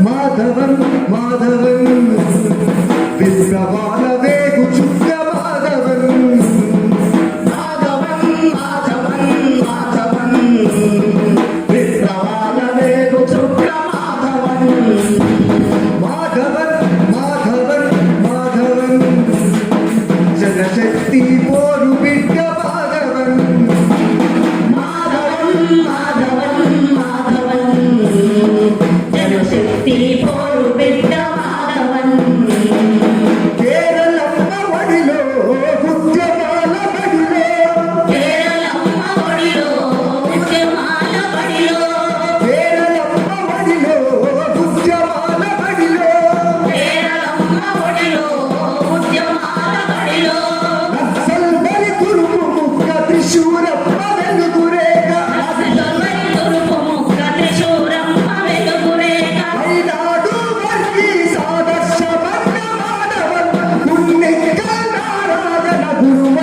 మాధవన్ మాధవన్ విప్లవాల వేగు చుక్క మాధవన్ మాధవన్ మాధవన్ మాధవన్ విప్లవాల వేగు చుక్క మాధవన్ మాధవన్ మాధవన్ మాధవన్ జనశక్తి పోరు బిడ్డ మాధవన్ మాధవన్ మాధవన్ మాధవన్ జనశక్తి పోరు బిడ్డ మాధవన్ కేరళమ్మ ఒడిలో ఉద్యమాల బడిలో కేరళమ్మ ఒడిలో ఉద్యమాల బడిలో కేరళమ్మ ఒడిలో ఉద్యమాల బడిలో కేరళమ్మ ఒడిలో ఉద్యమాల బడిలో నక్సల్ బలి తురుము ముక్క త్రిశూరమ్మ వెలుగురేగ నక్సల్బరి తురుపు ముక్క త్రిశూరమ్మ వెలుగురేగ ఐనాడు వర్గీయ ఆదర్శ వర్గ మాధవన్ గున్నెక్క నారాయణ గురువ